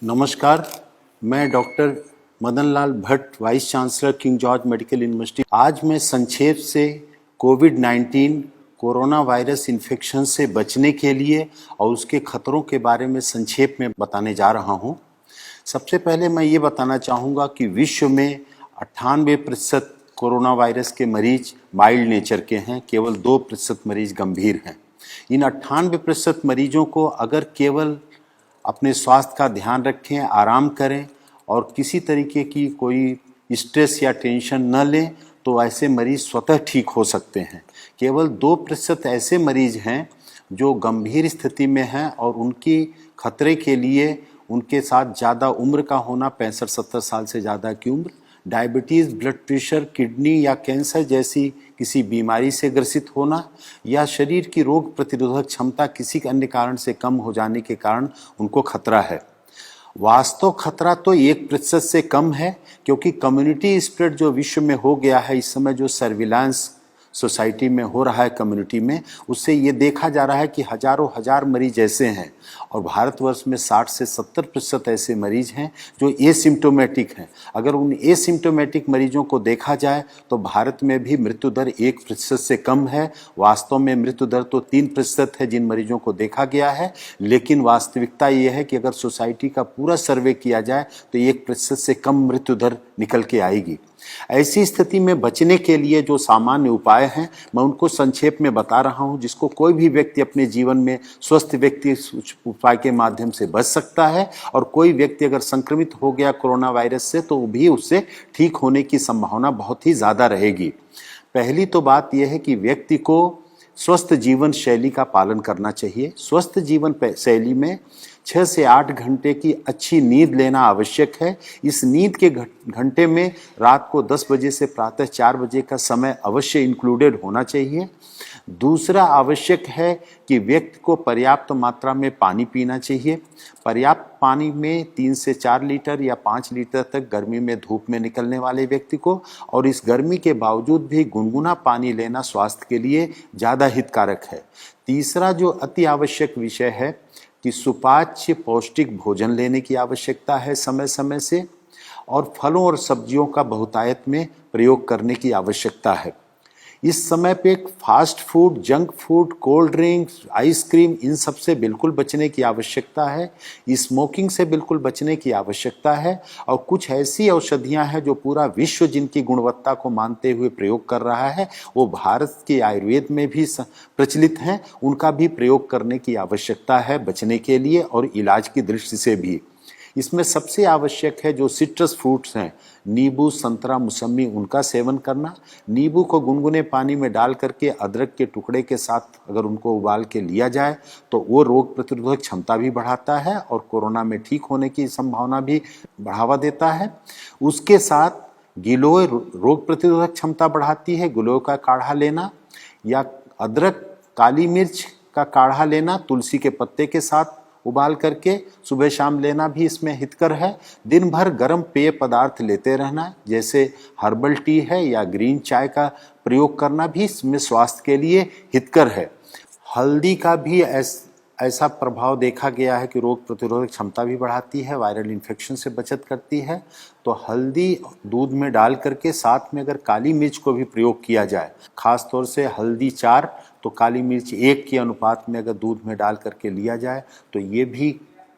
नमस्कार, मैं doctor Madan Lal Bhatt, vice chancellor King George medical university. आज मैं संक्षेप से कोविड-19 कोरोना वायरस इन्फेक्शन से बचने के लिए और उसके खतरों के बारे में संक्षेप में बताने जा रहा हूं। सबसे पहले मैं ये बताना चाहूँगा कि विश्व में 98% कोरोना वायरस के मरीज माइल्ड नेचर के हैं, केवल 2% मरीज गंभीर हैं। इन 98% मरीजों को अगर केवल अपने स्वास्थ्य का ध्यान रखें, आराम करें और किसी तरीके की कोई स्ट्रेस या टेंशन न लें तो ऐसे मरीज स्वतः ठीक हो सकते हैं। केवल 2% ऐसे मरीज हैं जो गंभीर स्थिति में हैं और उनकी खतरे के लिए उनके साथ ज़्यादा उम्र का होना, 65-70 साल से ज़्यादा की उम्र, डायबिटीज़, ब्लड प्रेशर, किडनी या कैंसर जैसी किसी बीमारी से ग्रसित होना या शरीर की रोग प्रतिरोधक क्षमता किसी अन्य कारण से कम हो जाने के कारण उनको खतरा है। वास्तव खतरा तो 1% से कम है, क्योंकि कम्युनिटी स्प्रेड जो विश्व में हो गया है इस समय, जो सर्विलांस सोसाइटी में हो रहा है कम्युनिटी में, उससे ये देखा जा रहा है कि हजारों हजार मरीज ऐसे हैं और भारतवर्ष में 60 से 70% ऐसे मरीज हैं जो एसिम्टोमेटिक हैं। अगर उन एसिम्टोमेटिक मरीजों को देखा जाए तो भारत में भी मृत्यु दर 1% से कम है। वास्तव में मृत्यु दर तो 3% है जिन मरीजों को देखा गया है, लेकिन वास्तविकता ये है कि अगर सोसाइटी का पूरा सर्वे किया जाए तो 1% से कम मृत्यु दर निकल के आएगी। ऐसी स्थिति में बचने के लिए जो सामान्य उपाय हैं मैं उनको संक्षेप में बता रहा हूं, जिसको कोई भी व्यक्ति अपने जीवन में, स्वस्थ व्यक्ति उस उपाय के माध्यम से बच सकता है। और कोई व्यक्ति अगर संक्रमित हो गया कोरोना वायरस से तो भी उससे ठीक होने की संभावना बहुत ही ज़्यादा रहेगी। पहली तो बात यह है कि व्यक्ति को स्वस्थ जीवन शैली का पालन करना चाहिए। स्वस्थ जीवन शैली में 6 से 8 घंटे की अच्छी नींद लेना आवश्यक है। इस नींद के घंटे में रात को 10 बजे से प्रातः 4 बजे का समय अवश्य इंक्लूडेड होना चाहिए। दूसरा आवश्यक है कि व्यक्ति को पर्याप्त मात्रा में पानी पीना चाहिए। पर्याप्त पानी में 3 से 4 लीटर या 5 लीटर तक गर्मी में धूप में निकलने वाले व्यक्ति को, और इस गर्मी के बावजूद भी गुनगुना पानी लेना स्वास्थ्य के लिए ज़्यादा हितकारक है। तीसरा जो अति आवश्यक विषय है कि सुपाच्य पौष्टिक भोजन लेने की आवश्यकता है समय समय से, और फलों और सब्जियों का बहुतायत में प्रयोग करने की आवश्यकता है। इस समय पे fast food, junk food, cold drinks, ice cream, इन सब से बिल्कुल बचने की आवश्यकता है। स्मोकिंग से बिल्कुल बचने की आवश्यकता है। और कुछ ऐसी औषधियां हैं जो पूरा विश्व जिनकी गुणवत्ता को मानते हुए प्रयोग कर रहा है, वो भारत के आयुर्वेद में भी प्रचलित हैं, उनका भी प्रयोग करने की आवश्यकता है बचने के लिए और इलाज की दृष्टि से भी। इसमें सबसे आवश्यक है जो सिट्रस फ्रूट्स हैं, नींबू, संतरा, मौसमी, उनका सेवन करना। नींबू को गुनगुने पानी में डाल करके अदरक के टुकड़े के साथ अगर उनको उबाल के लिया जाए तो वो रोग प्रतिरोधक क्षमता भी बढ़ाता है और कोरोना में ठीक होने की संभावना भी बढ़ावा देता है। उसके साथ गिलोय रोग प्रतिरोधक क्षमता बढ़ाती है, गिलोय का काढ़ा लेना, या अदरक, काली मिर्च का काढ़ा लेना तुलसी के पत्ते के साथ उबाल करके सुबह शाम लेना भी इसमें हितकर है। दिन भर गर्म पेय पदार्थ लेते रहना, जैसे हर्बल टी है या ग्रीन चाय का प्रयोग करना भी इसमें स्वास्थ्य के लिए हितकर है। हल्दी का भी ऐसा प्रभाव देखा गया है कि रोग प्रतिरोधक क्षमता भी बढ़ाती है, वायरल इन्फेक्शन से बचत करती है। तो हल्दी दूध में डाल करके साथ में अगर काली मिर्च को भी प्रयोग किया जाए, खास तौर से हल्दी 4 तो काली मिर्च 1 के अनुपात में अगर दूध में डाल करके लिया जाए तो ये भी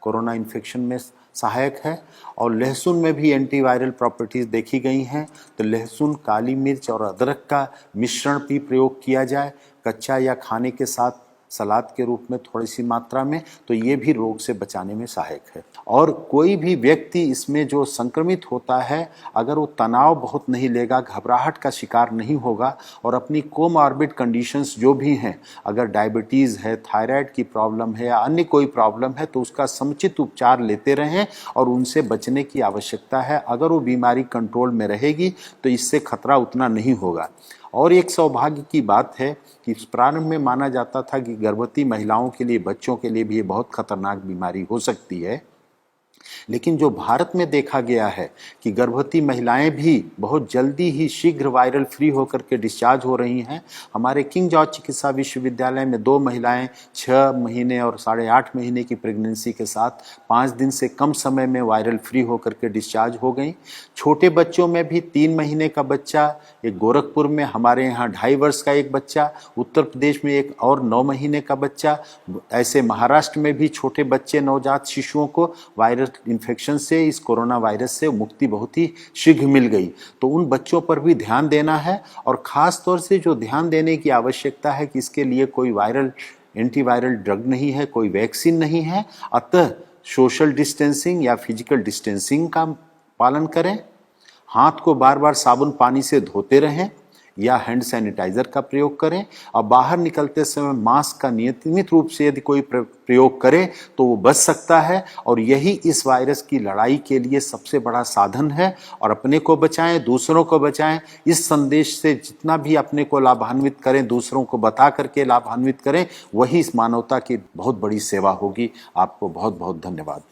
कोरोना इन्फेक्शन में सहायक है। और लहसुन में भी एंटीवायरल प्रॉपर्टीज़ देखी गई हैं, तो लहसुन, काली मिर्च और अदरक का मिश्रण भी प्रयोग किया जाए कच्चा या खाने के साथ सलाद के रूप में थोड़ी सी मात्रा में, तो ये भी रोग से बचाने में सहायक है। और कोई भी व्यक्ति इसमें जो संक्रमित होता है, अगर वो तनाव बहुत नहीं लेगा, घबराहट का शिकार नहीं होगा और अपनी कोमॉर्बिड कंडीशंस जो भी हैं, अगर डायबिटीज़ है, थायराइड की प्रॉब्लम है या अन्य कोई प्रॉब्लम है, तो उसका समुचित उपचार लेते रहें और उनसे बचने की आवश्यकता है। अगर वो बीमारी कंट्रोल में रहेगी तो इससे खतरा उतना नहीं होगा। और एक सौभाग्य की बात है कि प्रारंभ में माना जाता था कि गर्भवती महिलाओं के लिए, बच्चों के लिए भी ये बहुत खतरनाक बीमारी हो सकती है, लेकिन जो भारत में देखा गया है कि गर्भवती महिलाएं भी बहुत जल्दी ही शीघ्र वायरल फ्री होकर के डिस्चार्ज हो रही हैं। हमारे किंग जॉर्ज चिकित्सा विश्वविद्यालय में 2 महिलाएं 6 महीने और 8.5 महीने की प्रेगनेंसी के साथ 5 दिन से कम समय में वायरल फ्री होकर के डिस्चार्ज हो गई। छोटे बच्चों में भी 3 महीने का बच्चा, एक गोरखपुर में, हमारे यहाँ 2.5 वर्ष का एक बच्चा, उत्तर प्रदेश में एक और 9 महीने का बच्चा, ऐसे महाराष्ट्र में भी छोटे बच्चे नवजात शिशुओं को वायरल इन्फेक्शन से, इस कोरोना वायरस से मुक्ति बहुत ही शीघ्र मिल गई। तो उन बच्चों पर भी ध्यान देना है और ख़ास तौर से जो ध्यान देने की आवश्यकता है कि इसके लिए कोई वायरल एंटीवायरल ड्रग नहीं है, कोई वैक्सीन नहीं है, अतः सोशल डिस्टेंसिंग या फिजिकल डिस्टेंसिंग का पालन करें, हाथ को बार बार साबुन पानी से धोते रहें या हैंड सैनिटाइजर का प्रयोग करें और बाहर निकलते समय मास्क का नियमित रूप से यदि कोई प्रयोग करे तो वो बच सकता है। और यही इस वायरस की लड़ाई के लिए सबसे बड़ा साधन है। और अपने को बचाएं, दूसरों को बचाएं। इस संदेश से जितना भी अपने को लाभान्वित करें, दूसरों को बता करके लाभान्वित करें, वही इस मानवता की बहुत बड़ी सेवा होगी। आपको बहुत बहुत धन्यवाद।